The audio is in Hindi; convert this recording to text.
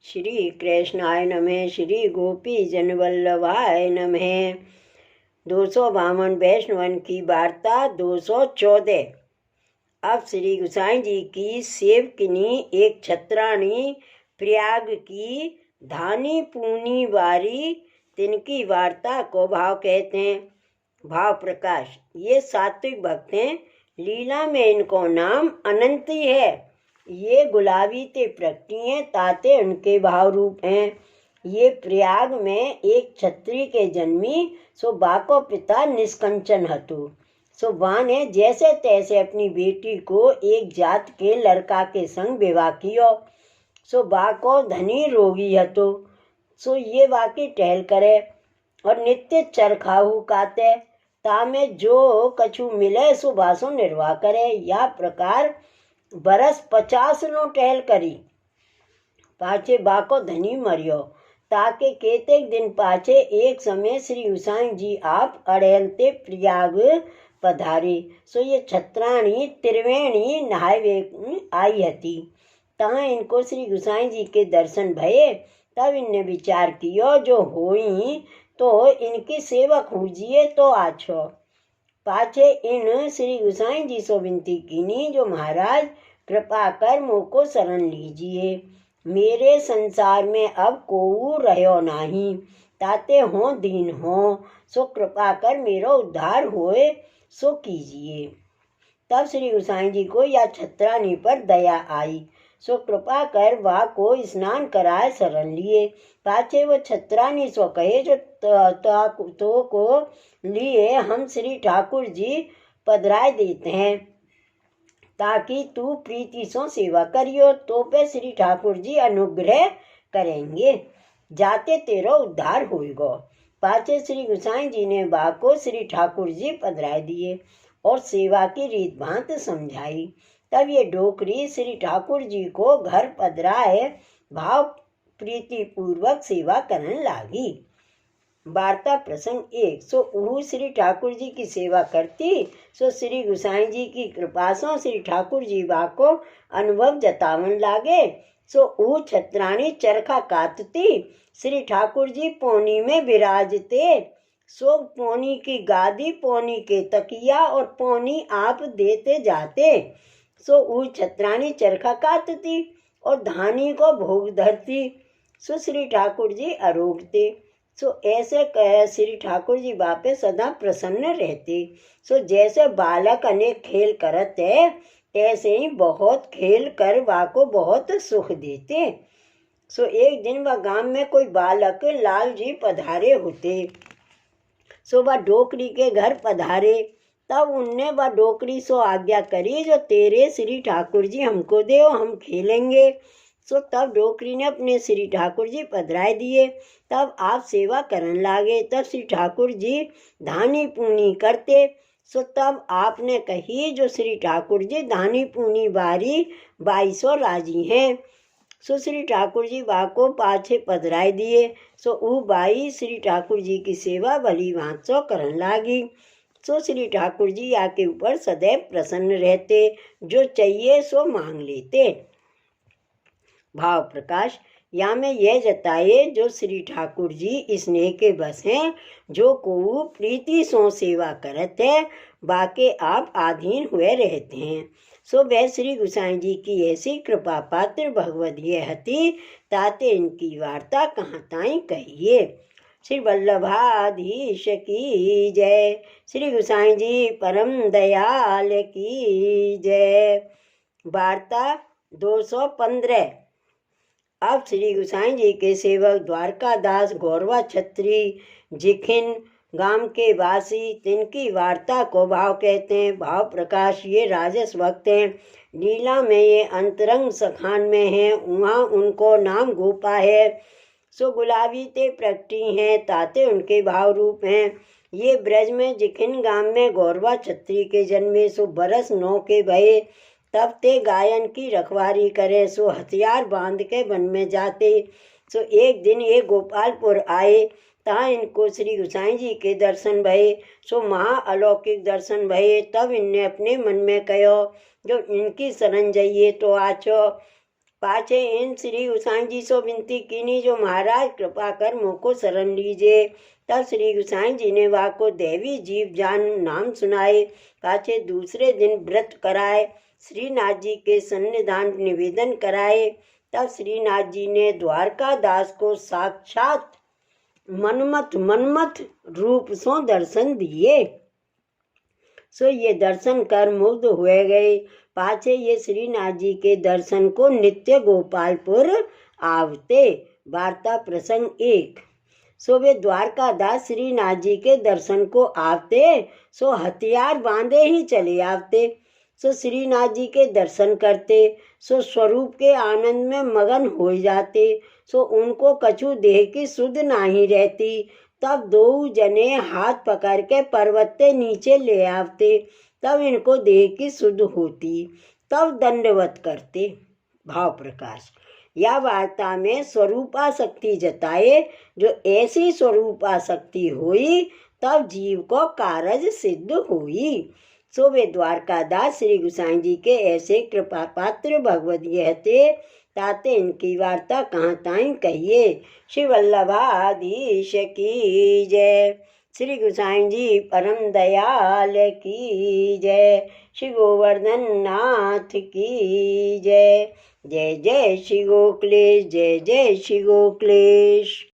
श्री कृष्णाय नमः। श्री गोपी जनवल्लभाय नमः। 252 वैष्णवन की वार्ता 214। अब श्री गोसाई जी की सेवकिनी एक छत्राणी प्रयाग की धानी पूनी वारी तिनकी वार्ता को भाव कहते हैं। भाव प्रकाश। ये सात्विक भक्त हैं। लीला में इनको नाम अनंती है। ये गुलाबी ते प्रकटी हैं, ताते उनके भाव रूप हैं। ये प्रयाग में एक छत्री के जन्मी, सो बाको पिता निष्कंचन हतु। सो बा ने जैसे तैसे अपनी बेटी को एक जात के लड़का के संग विवाह कियो। सो बा को धनी रोगी हतो। सो ये वाकी टहल करे और नित्य चरखाहू काते। तामे जो कछु मिले सो बासो निर्वाह करे। या प्रकार बरस 50 नो टहल करी। पाछे बाको धनी मरियो। ताके केतेक दिन पाछे एक समय श्री गोसाई जी आप अड़ेलते प्रयाग पधारे। सो ये छत्राणी त्रिवेणी नहावे आई हती। तहाँ इनको श्री गोसाई जी के दर्शन भये। तब इनने विचार कियो, जो होई तो इनकी सेवक हुजिए तो आछो। पाछे इन श्री गोसाई जी सो विनती कीनी, जो महाराज कृपा कर मोको शरण लीजिए। मेरे संसार में अब कोऊ रहो नाही, ताते हो दीन हो। सो कृपा कर मेरो उद्धार होए सो कीजिए। तब श्री गोसाई जी को या छत्राणी पर दया आई। सो कृपा कर वह को स्नान कराए शरण लिए। पाछे वो छत्राणी सो कहे, जो तो को लिए हम श्री ठाकुर जी पधराए देते हैं, ताकि तू प्रीति सो सेवा करियो। तो पे श्री ठाकुर जी अनुग्रह करेंगे, जाते तेरो उद्धार होएगो। पाछे श्री गोसाई जी ने बा को श्री ठाकुर जी पधराए दिए और सेवा की रीत भांत समझाई। तब ये डोकरी श्री ठाकुर जी को घर पधराए भाव प्रीति पूर्वक सेवा करने लागी। वार्ता प्रसंग 1। सो ऊ श्री ठाकुर जी की सेवा करती। सो श्री गोसाई जी की कृपा से श्री ठाकुर जी बा को अनुभव जतावन लागे। सो ऊ छत्राणी चरखा काटती। श्री ठाकुर जी पौनी में विराजते। सो पौनी की गादी, पौनी के तकिया और पौनी आप देते जाते। सो ऊ छत्राणी चरखा काटती और धानी को भोग धरती। सो श्री ठाकुर जी अरोगते। सो ऐसे कह श्री ठाकुर जी बापे सदा प्रसन्न रहते। सो जैसे बालक अनेक खेल करत है, ऐसे ही बहुत खेल कर वा को बहुत सुख देते। सो एक दिन वह गांव में कोई बालक लाल जी पधारे होते। सो वह डोकरी के घर पधारे। तब उनने वह डोकरी सो आज्ञा करी, जो तेरे श्री ठाकुर जी हमको दे, हम खेलेंगे। सो तब डोकरी ने अपने श्री ठाकुर जी पधराए दिए। तब आप सेवा करने लागे। तब श्री ठाकुर जी धानी पूनी करते। सो तब आपने कही, जो श्री ठाकुर जी धानी पूनी बारी 2200 राजी हैं। सो श्री ठाकुर जी बा को पाछे पधराए दिए। सो ऊ बाई श्री ठाकुर जी की सेवा भली भांत सो करने लागी। सो श्री ठाकुर जी आके ऊपर सदैव प्रसन्न रहते, जो चाहिए सो मांग लेते। भाव प्रकाश। या में यह जताए, जो श्री ठाकुर जी स्नेह के बस हैं, जो को प्रीति सो सेवा करत है, बाके आप आधीन हुए रहते हैं। सो वह श्री गोसाई जी की ऐसी कृपा पात्र भगवत ये हती, ताते इनकी वार्ता कहाँ ताई कहिए। श्री वल्लभाधीश की जय। श्री गोसाई जी परम दयाल की जय। वार्ता 215। अब श्री गोसाई जी के सेवक द्वारकादास गौरवा छत्री जिखिन गांव के वासी, तिनकी वार्ता को भाव कहते हैं। भाव प्रकाश। ये राजस भक्त हैं। लीला में ये अंतरंग सखान में हैं। वहाँ उनको नाम गोपा है। सो गुलाबी ते प्रकटी हैं, ताते उनके भाव रूप हैं। ये ब्रज में जिखिन गांव में गौरवा छत्री के जन्मे। सो बरस 9 के भये। तब ते गायन की रखवारी करे। सो हथियार बांध के वन में जाते। सो एक दिन ये गोपालपुर आए। तहाँ इनको श्री गोसाई जी के दर्शन भये। सो महा अलौकिक दर्शन भये। तब इनने अपने मन में कहो, जो इनकी शरण जाइए तो आछो। पाछे इन श्री गोसाई जी सो विनती कीनी, जो महाराज कृपा कर मोको शरण लीजिए। तब श्री गोसाई जी ने वाको देवी जीव जान नाम सुनाए। पाछे दूसरे दिन व्रत कराए, श्रीनाथ जी के सन्निधान निवेदन कराए। तब श्रीनाथ जी ने द्वारका दास को साक्षात मनमथ रूप सो दर्शन दिए। सो ये दर्शन कर मुग्ध हुए गए। पाछे ये श्रीनाथ जी के दर्शन को नित्य गोपालपुर आवते। वार्ता प्रसंग 1। सो वे द्वारकादास श्रीनाथ जी के दर्शन को आवते, सो हथियार बांधे ही चले आवते। सो श्रीनाथ जी के दर्शन करते, सो स्वरूप के आनंद में मगन हो जाते। सो उनको कछु देह की सुध नहीं रहती। तब दो जने हाथ पकड़ के पर्वत के नीचे ले आवते, तब इनको देह की सुध होती। तब दंडवत करते। भाव प्रकाश। या वार्ता में स्वरूपासक्ति जताए, जो ऐसी स्वरूपासक्ति हुई तब जीव को कारज सिद्ध हुई। सो वे द्वारकादास श्री गोसाई जी के ऐसे कृपा पात्र भगवत कहते, ताते इनकी वार्ता कहाँ ताई कहिए। श्री वल्लभाधीश की जय। श्री गोसाई जी परम दयाल की जय। श्री गोवर्धन नाथ की जय। जय जय श्री गोकुलेश, जय जय श्री गोकुलेश।